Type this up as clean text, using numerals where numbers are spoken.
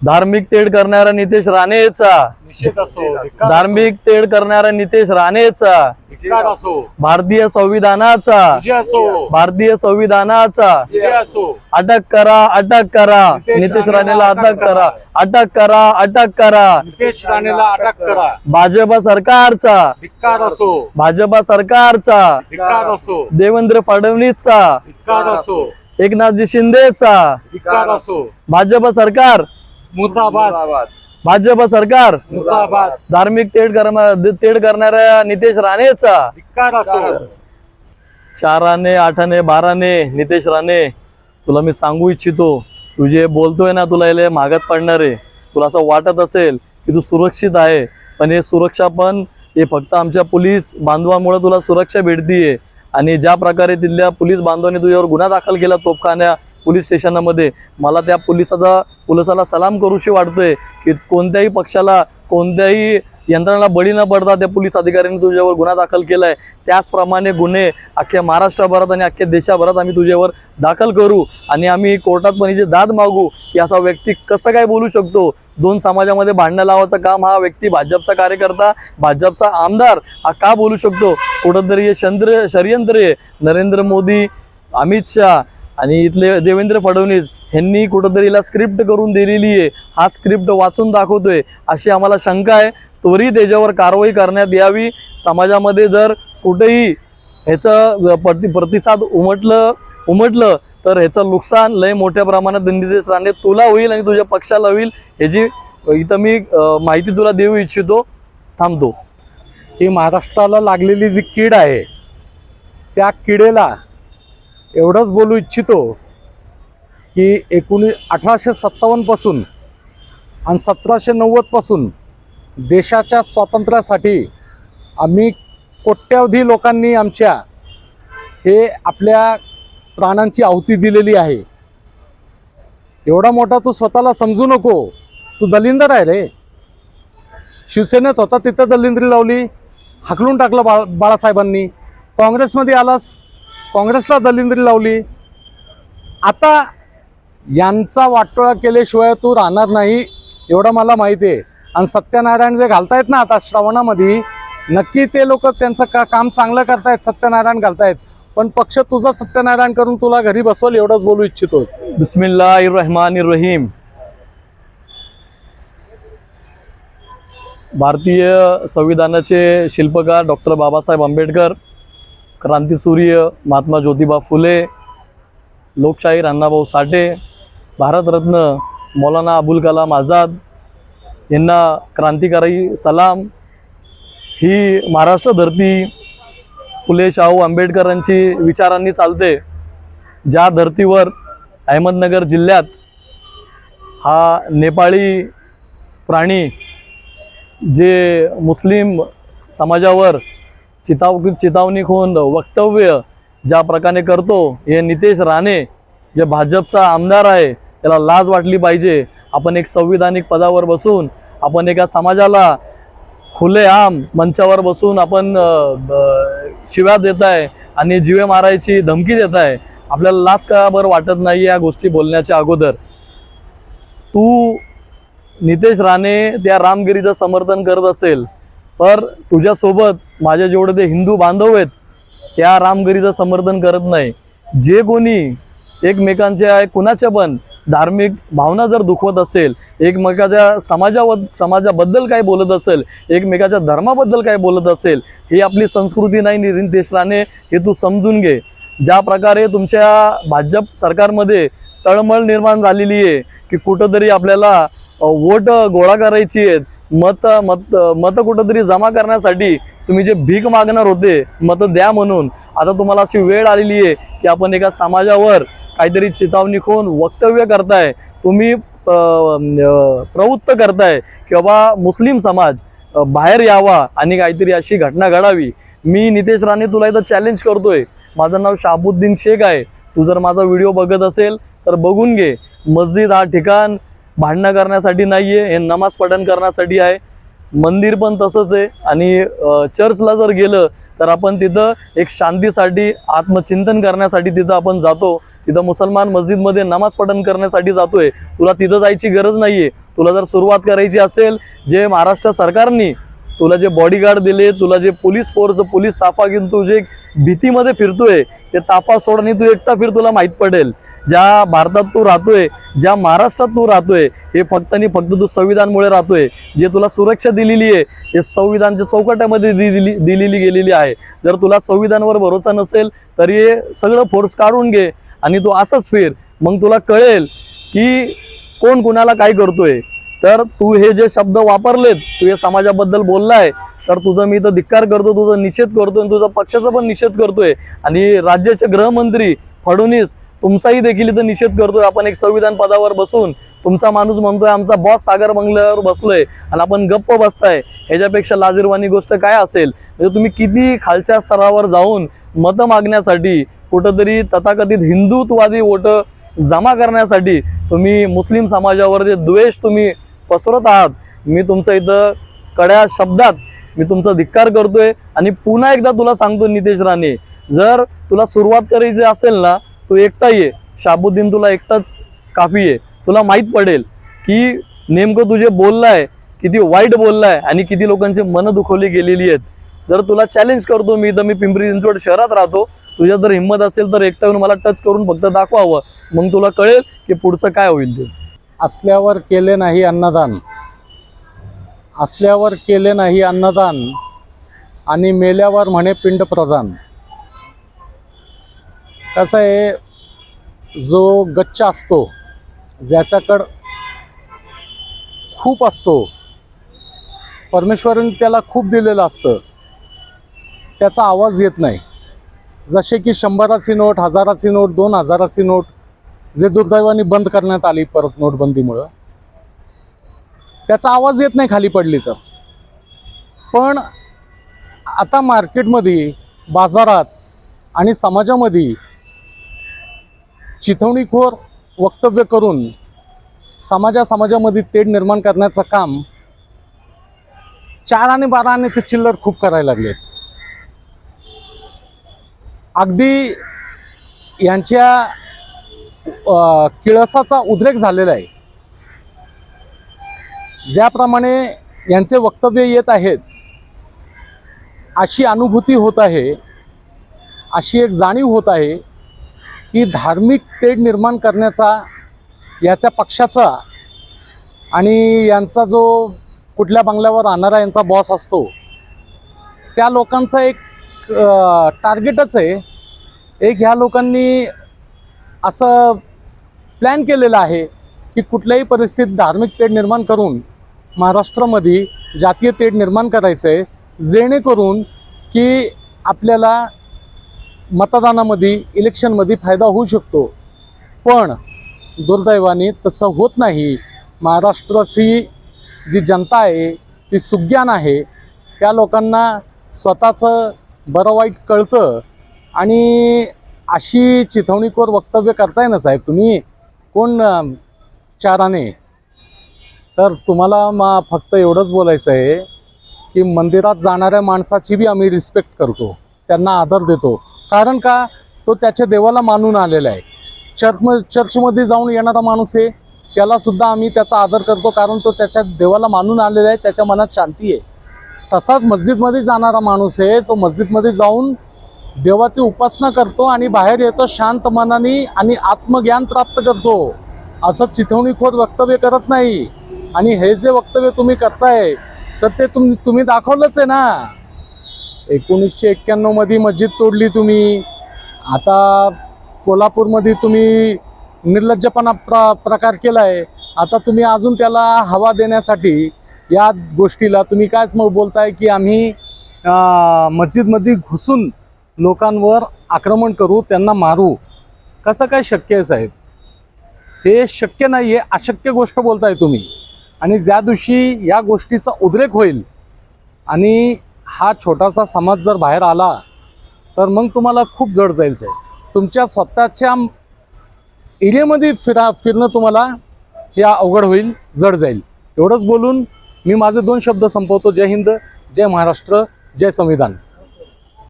धार्मिक तेढ करणाऱ्या नितेश राणेचा निषेध असो, धार्मिक तेढ करणाऱ्या नितेश राणेचा धिक्कार असो, भारतीय संविधानाचा विजय असो, भारतीय संविधानाचा विजय असो, अटक करा, अटक करा, नितेश राणेला अटक करा, अटक करा, अटक करा, नितेश राणेला अटक करा. भाजप सरकारचा धिक्कार असो, भाजप सरकारचा धिक्कार असो, देवेंद्र फडणवीसचा धिक्कार असो, एकनाथजी शिंदेचा धिक्कार असो. भाजप सरकार मुर्दाबाद, भाजप सरकार मुर्दाबाद, धार्मिक तेढ करणाऱ्या नितेश राणेचा धिक्कार असो. 4 आणे 8 आणे 12 आणे नितेश राणे, तुला मी सांगू इच्छितो, तू जे बोलतोय ना, तुला याला मागत पडणार आहे. तुला असं वाटत असेल की तू सुरक्षित आहे, पण हे सुरक्षा पण हे फक्त आमच्या पोलीस बांधवामुळे तुला सुरक्षा भेटतीये. आणि ज्या प्रकारे तिथल्या पोलीस बांधवांनी तुझ्यावर गुन्हा दाखल केला तोफखान्या पोलीस स्टेशनमध्ये, मला त्या पोलिसाला सलाम करूशी वाटतोय की कोणत्याही पक्षाला, कोणत्याही यंत्रणाला बळी न पडता त्या पोलीस अधिकाऱ्यांनी तुझ्यावर गुन्हा दाखल केलाय. त्याचप्रमाणे गुन्हे अख्ख्या महाराष्ट्रभरात आणि अख्ख्या देशाभरात आम्ही तुझ्यावर दाखल करू आणि आम्ही कोर्टात पण हिची दाद मागू की असा व्यक्ती कसं काय बोलू शकतो. 2 समाजामध्ये भांडणं लावायचं काम हा व्यक्ती, भाजपचा कार्यकर्ता, भाजपचा आमदार हा का बोलू शकतो. कुठंतरी हे षडयंत्र आहे. नरेंद्र मोदी, अमित शहा आणि इथले देवेंद्र फडणवीस यांनी कुठंतरी हिला स्क्रिप्ट करून दिलेली आहे. हा स्क्रिप्ट वाचून दाखवतोय अशी आम्हाला शंका आहे. त्वरित याच्यावर कारवाई करण्यात यावी. समाजामध्ये जर कुठेही ह्याचं प्रतिसाद उमटलं तर ह्याचं नुकसान लय मोठ्या प्रमाणात नितेश राणे तुला होईल आणि तुझ्या पक्षाला होईल. ह्याची इथं मी माहिती तुला देऊ इच्छितो. थांबतो. ही महाराष्ट्राला लागलेली जी कीड आहे, त्या किडेला एवढंच बोलू इच्छितो की 1857 पासून आणि 1790 पासून देशाच्या स्वातंत्र्यासाठी आम्ही कोट्यावधी लोकांनी आमच्या हे आपल्या प्राणांची आहुती दिलेली आहे. एवढा मोठा तू स्वतःला समजू नको. तू दलिंदर आहे रे. शिवसेनेत होता तिथं दलिंद्री लावली, हाकलून टाकलं बाळासाहेबांनी. काँग्रेसमध्ये आलास, काँग्रेसला दलिंद्री लावली. आता यांचा वाटोळा केल्याशिवाय तू राहणार नाही एवढं मला माहिती आहे. आणि सत्यनारायण जे घालतायत ना आता श्रावणामध्ये, नक्की ते लोक त्यांचं काम चांगलं करतायत, सत्यनारायण घालतायत, पण पक्ष तुझा सत्यनारायण करून तुला घरी बसवल एवढंच बोलू इच्छितो. बिस्मिल्लाहिर्रहमानिर्रहीम. भारतीय संविधानाचे शिल्पकार डॉक्टर बाबासाहेब आंबेडकर, क्रांतिसूर्य महात्मा ज्योतिबा फुले, लोकशाहीर अण्णाभाऊ साठे, भारतरत्न मौलाना अबुल कलाम आझाद यांना क्रांतिकारी सलाम. ही महाराष्ट्र धरती फुले शाहू आंबेडकरांची विचारांनी चालते. ज्या धर्तीवर अहमदनगर जिल्ह्यात हा नेपाळी प्राणी जे मुस्लिम समाजावर चितावणी खून वक्तव्य ज्या प्रकारे करतो, हे नितेश राणे जे भाजपचा आमदार आहे, त्याला लाज वाटली पाहिजे. आपण एक संविधानिक पदावर बसून आपण एका समाजाला खुलेआम मंचावर बसून आपण शिव्या देत आहे आणि जीवे मारायची धमकी देत आहे. आपल्याला लाज का बरं वाटत नाही या गोष्टी बोलण्याच्या अगोदर? तू नितेश राणे त्या रामगिरीचं समर्थन करत असेल, पर तुझ्यासोबत माझे जेवढे ते हिंदू बांधव आहेत त्या रामगिरीचं समर्थन करत नाही. जे कोणी एकमेकांच्या कुणाच्या पण धार्मिक भावना जर दुखवत असेल, एकमेकाच्या समाजाबद्दल काय बोलत असेल, एकमेकाच्या धर्माबद्दल काय बोलत असेल, ही आपली संस्कृती नाही नितेश राणे, हे तू समजून घे. ज्या प्रकारे तुमच्या भाजप सरकारमध्ये तळमळ निर्माण झालेली आहे की कुठंतरी आपल्याला वोट गोळा करायची आहेत, मत कुठंतरी जमा करण्यासाठी तुम्ही जे भीक मागणार होते मत द्या म्हणून, आता तुम्हाला अशी वेळ आलेली आहे की आपण एका समाजावर काहीतरी चितावणी खून वक्तव्य करताय, तुम्ही प्रवृत्त करताय की बाबा मुस्लिम समाज बाहेर यावा आणि काहीतरी अशी घटना घडावी. मी नितेश राणे तुला इथं चॅलेंज करतोय. माझं नाव शाहाबुद्दीन शेख आहे. तू जर माझा व्हिडिओ बघत असेल तर बघून घे. मस्जिद हा ठिकाण भांडणं करण्यासाठी नाही आहे, हे नमाज पठण करण्यासाठी आहे. मंदिर पण तसंच आहे आणि चर्चला जर गेलं तर आपण तिथं एक शांतीसाठी आत्मचिंतन करण्यासाठी तिथं आपण जातो. तिथं मुसलमान मस्जिदमध्ये नमाज पठण करण्यासाठी जातोय. तुला तिथं जायची गरज नाही आहे. तुला जर सुरुवात करायची असेल, जे महाराष्ट्र सरकारने तुला जे बॉडीगार्ड दिले, तुला जे पोलीस फोर्स पोलीस ताफा घेऊन तू जे भीतीमध्ये फिरतोय, ते ताफा सोडणी तू एकटा फिर, तुला माहीत पडेल ज्या भारतात तू राहतोय, ज्या महाराष्ट्रात तू राहतोय, हे फक्त आणि फक्त तू संविधानमुळे राहतोय. जे तुला सुरक्षा दिलेली आहे हे संविधानच्या चौकटामध्ये दिलेली गेलेली आहे. जर तुला संविधानावर भरोसा नसेल तर हे सगळं फोर्स काढून घे आणि तू असंच फिर. मग तुला कळेल की कोण कुणाला काय करतोय. तर तू हे जे शब्द वापरलेत, तू हे समाजाबद्दल बोललाय, तर तुझं मी इथं धिक्कार करतो, तुझा निषेध करतोय आणि तुझा पक्षाचा पण निषेध करतोय. आणि राज्याचे गृहमंत्री फडणवीस तुमचाही देखील इथं निषेध करतोय. आपण एक संविधान पदावर बसून तुमचा माणूस म्हणतोय आमचा बॉस सागर बंगल्यावर बसलोय आणि आपण गप्प बसताय. ह्याच्यापेक्षा लाजिरवाणी गोष्ट काय असेल. म्हणजे तुम्ही किती खालच्या स्तरावर जाऊन मतं मागण्यासाठी, कुठंतरी तथाकथित हिंदुत्ववादी वोट जमा करण्यासाठी तुम्ही मुस्लिम समाजावर जे द्वेष तुम्ही पसरत आहात, मी तुमचं इथं कड्या शब्दात मी तुमचा धिक्कार करतोय. आणि पुन्हा एकदा तुला सांगतो नितेश राणे, जर तुला सुरुवात करायची असेल ना, तू एकटा ये. शाबुद्दीन तुला एकटाच काफी आहे. तुला माहीत पडेल की नेमकं तुझे बोललाय किती वाईट बोललाय आणि किती लोकांची मनं दुखवली गेलेली आहेत. जर तुला चॅलेंज करतो मी, तर मी पिंपरी चिंचवड शहरात राहतो. तुझ्यात जर हिंमत असेल तर एकटा येऊन मला टच करून फक्त दाखवावं, मग तुला कळेल की पुढचं काय होईल ते. असल्यावर केले नाही अन्नदान, असल्यावर केले नाही अन्नदान आणि मेल्यावर म्हणे पिंड प्रदान. कसं आहे, जो गच्च असतो, ज्याच्याकडं खूप असतो, परमेश्वराने त्याला खूप दिलेलं असतं, त्याचा आवाज येत नाही. जसे की 100ची नोट, 1000ची नोट, 2000ची नोट जे दुर्दैवाने बंद करण्यात आली परत नोटबंदीमुळं, त्याचा आवाज येत नाही खाली पडली तर. पण आता मार्केटमध्ये, बाजारात आणि समाजामध्ये चिथवणीखोर वक्तव्य करून समाजामध्ये तेढ निर्माण करण्याचं काम 4 आणि 12 आण्याचे चिल्लर खूप करायला लागलेत. अगदी यांच्या किळसाचा उद्रेक झालेला आहे. ज्याप्रमाणे यांचे वक्तव्य येत आहेत, अशी अनुभूती होत आहे, अशी एक जाणीव होत आहे की धार्मिक तेढ निर्माण करण्याचा याच्या पक्षाचा आणि यांचा जो कुठल्या बंगल्यावर राहणारा यांचा बॉस असतो, त्या लोकांचा एक टार्गेटच आहे. एक ह्या लोकांनी असं प्लॅन केलेलं आहे की कुठल्याही परिस्थितीत धार्मिक तेढ निर्माण करून महाराष्ट्रामध्ये जातीय तेढ निर्माण करायचं आहे, जेणेकरून की आपल्याला मतदानामध्ये, इलेक्शनमध्ये फायदा होऊ शकतो. पण दुर्दैवाने तसं होत नाही. महाराष्ट्राची जी जनता आहे ती सुज्ञान आहे. त्या लोकांना स्वतःचं बरं वाईट कळतं. आणि अशी चिथवणीखोर वक्तव्य करताय ना साहेब तुम्ही, कोण 4 आणे, तर तुम्हाला फक्त एवढंच बोलायचं आहे की मंदिरात जाणाऱ्या माणसाची बी आम्ही रिस्पेक्ट करतो, त्यांना आदर देतो. कारण का, तो त्याच्या देवाला मानून आलेला आहे. चर्चमध्ये जाऊन येणारा माणूस आहे, त्यालासुद्धा आम्ही त्याचा आदर करतो, कारण तो त्याच्या देवाला मानून आलेला आहे, त्याच्या मनात शांती आहे. तसाच मस्जिदमध्ये जाणारा माणूस आहे, तो मस्जिदमध्ये जाऊन देवाची उपासना करतो आणि बाहेर येतो शांत मनाने आणि आत्मज्ञान प्राप्त करतो. असं चिथवणीखोर वक्तव्य करत नाही. आणि हे जे वक्तव्य तुम्ही करताय, तर ते तुम्ही दाखवलंच आहे ना. 1991 मध्ये मस्जिद तोडली तुम्ही. आता कोल्हापूरमध्ये तुम्ही निर्लज्जपणा प्रकार केला आहे. आता तुम्ही अजून त्याला हवा देण्यासाठी या गोष्टीला तुम्ही कायच मग बोलताय की आम्ही मस्जिदमध्ये घुसून लोकांवर आक्रमण करू, त्यांना मारू. कसं काय शक्य आहे साहेब? हे शक्य नाही आहे, अशक्य गोष्ट बोलताय तुम्ही. आणि ज्या दिवशी या गोष्टीचा उद्रेक होईल आणि हा छोटासा समाज जर बाहेर आला, तर मग तुम्हाला खूप जड जाईल साहेब. तुमच्या स्वतःच्या एरियामध्ये फिरणं तुम्हाला हे अवघड होईल, जड जाईल. एवढंच बोलून मी माझे 2 शब्द संपवतो. जय हिंद, जय महाराष्ट्र, जय संविधान.